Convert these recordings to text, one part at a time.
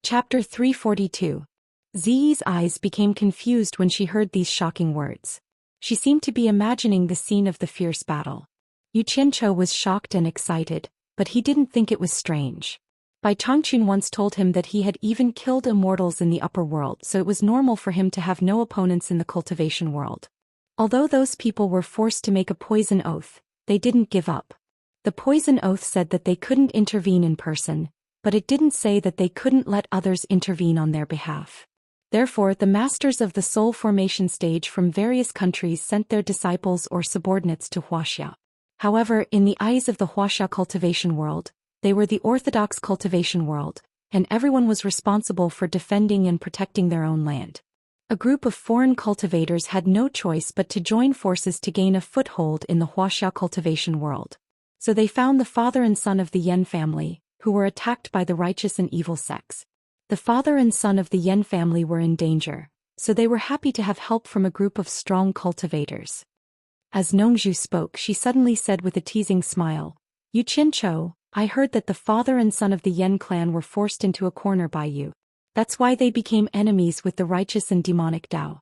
Chapter 342. Ziyi's eyes became confused when she heard these shocking words. She seemed to be imagining the scene of the fierce battle. Yu Qianzhou was shocked and excited, but he didn't think it was strange. Bai Changqun once told him that he had even killed immortals in the upper world, so it was normal for him to have no opponents in the cultivation world. Although those people were forced to make a poison oath, they didn't give up. The poison oath said that they couldn't intervene in person, but it didn't say that they couldn't let others intervene on their behalf. Therefore, the masters of the soul formation stage from various countries sent their disciples or subordinates to Wuxia. However, in the eyes of the Wuxia cultivation world, they were the orthodox cultivation world, and everyone was responsible for defending and protecting their own land. A group of foreign cultivators had no choice but to join forces to gain a foothold in the Wuxia cultivation world. So they found the father and son of the Yan family, who were attacked by the righteous and evil sects. The father and son of the Yan family were in danger, so they were happy to have help from a group of strong cultivators. As Nongzhu spoke, she suddenly said with a teasing smile, "Yu Qianzhou, I heard that the father and son of the Yan clan were forced into a corner by you. That's why they became enemies with the righteous and demonic Dao."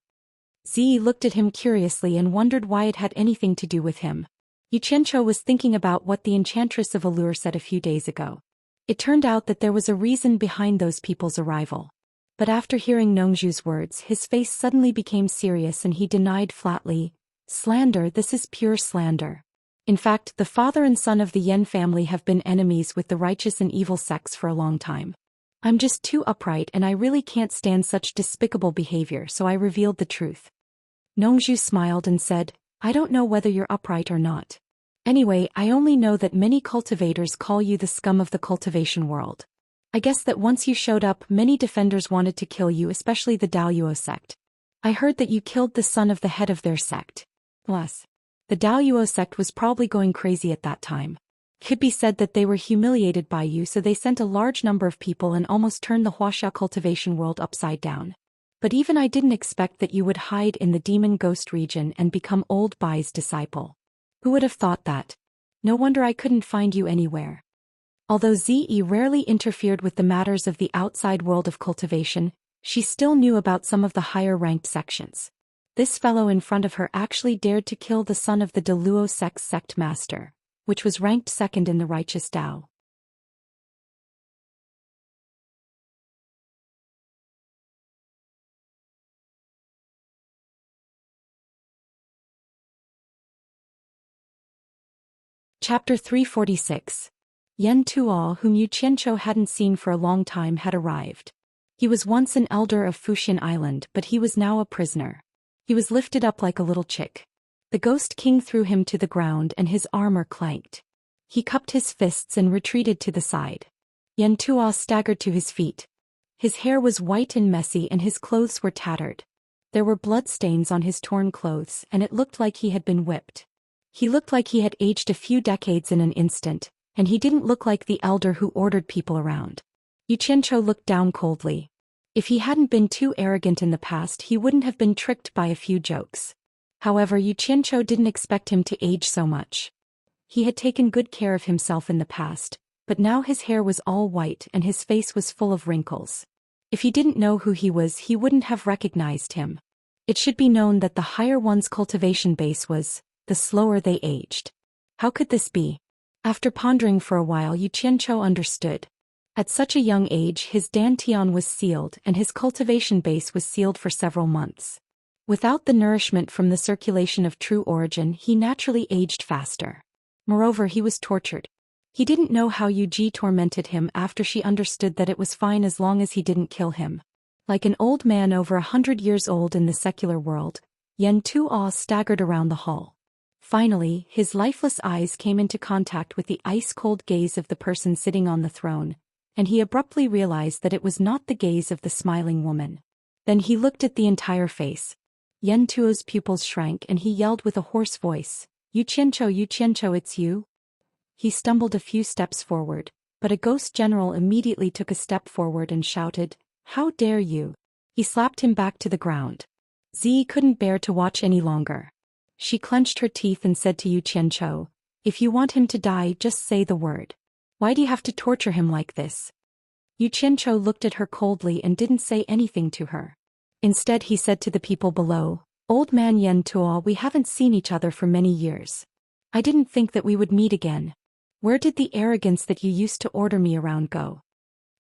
Ziyi looked at him curiously and wondered why it had anything to do with him. Yu Qianzhou was thinking about what the enchantress of Allure said a few days ago. It turned out that there was a reason behind those people's arrival. But after hearing Nongzhu's words, his face suddenly became serious and he denied flatly, "Slander, this is pure slander. In fact, the father and son of the Yan family have been enemies with the righteous and evil sects for a long time. I'm just too upright and I really can't stand such despicable behavior, so I revealed the truth." Nongzhu smiled and said, "I don't know whether you're upright or not. Anyway, I only know that many cultivators call you the scum of the cultivation world. I guess that once you showed up, many defenders wanted to kill you, especially the Daoyuo sect. I heard that you killed the son of the head of their sect. Plus, the Daoyuo sect was probably going crazy at that time. Could be said that they were humiliated by you, so they sent a large number of people and almost turned the Wuxia cultivation world upside down. But even I didn't expect that you would hide in the demon ghost region and become old Bai's disciple. Who would have thought that? No wonder I couldn't find you anywhere." Although Ziyi rarely interfered with the matters of the outside world of cultivation, she still knew about some of the higher-ranked sections. This fellow in front of her actually dared to kill the son of the Deluo sect's sect master, which was ranked second in the righteous Dao. Chapter 346. Yan Tuo, whom Yu Qianzhou hadn't seen for a long time, had arrived. He was once an elder of Fuxian Island, but he was now a prisoner. He was lifted up like a little chick. The Ghost King threw him to the ground and his armor clanked. He cupped his fists and retreated to the side. Yan Tuo staggered to his feet. His hair was white and messy and his clothes were tattered. There were bloodstains on his torn clothes and it looked like he had been whipped. He looked like he had aged a few decades in an instant, and he didn't look like the elder who ordered people around. Yu Qianzhou looked down coldly. If he hadn't been too arrogant in the past, he wouldn't have been tricked by a few jokes. However, Yu Qianzhou didn't expect him to age so much. He had taken good care of himself in the past, but now his hair was all white and his face was full of wrinkles. If he didn't know who he was, he wouldn't have recognized him. It should be known that the higher one's cultivation base was, the slower they aged. How could this be? After pondering for a while, Yu Qianzhou understood. At such a young age, his dantian was sealed and his cultivation base was sealed for several months. Without the nourishment from the circulation of true origin, he naturally aged faster. Moreover, he was tortured. He didn't know how Yu Ji tormented him after she understood that it was fine as long as he didn't kill him. Like an old man over 100 years old in the secular world, Yan Tuo staggered around the hall. Finally, his lifeless eyes came into contact with the ice-cold gaze of the person sitting on the throne, and he abruptly realized that it was not the gaze of the smiling woman. Then he looked at the entire face. Yan Tuo's pupils shrank and he yelled with a hoarse voice, Yu Qianzhou, it's you?" He stumbled a few steps forward, but a ghost general immediately took a step forward and shouted, "How dare you!" He slapped him back to the ground. Ziyi couldn't bear to watch any longer. She clenched her teeth and said to Yu Qianzhou, "If you want him to die, just say the word. Why do you have to torture him like this?" Yu Qianchou looked at her coldly and didn't say anything to her. Instead he said to the people below, "Old man Yen Tuo, we haven't seen each other for many years. I didn't think that we would meet again. Where did the arrogance that you used to order me around go?"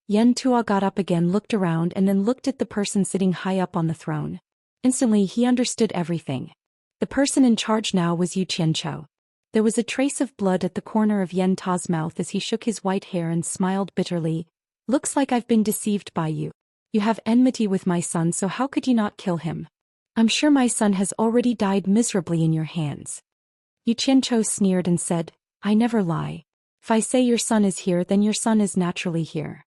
Yen Tuo got up again, looked around and then looked at the person sitting high up on the throne. Instantly he understood everything. The person in charge now was Yu Qianchou. There was a trace of blood at the corner of Yen Ta's mouth as he shook his white hair and smiled bitterly. "Looks like I've been deceived by you. You have enmity with my son, so how could you not kill him? I'm sure my son has already died miserably in your hands." Yu Qianchou sneered and said, "I never lie. If I say your son is here, then your son is naturally here.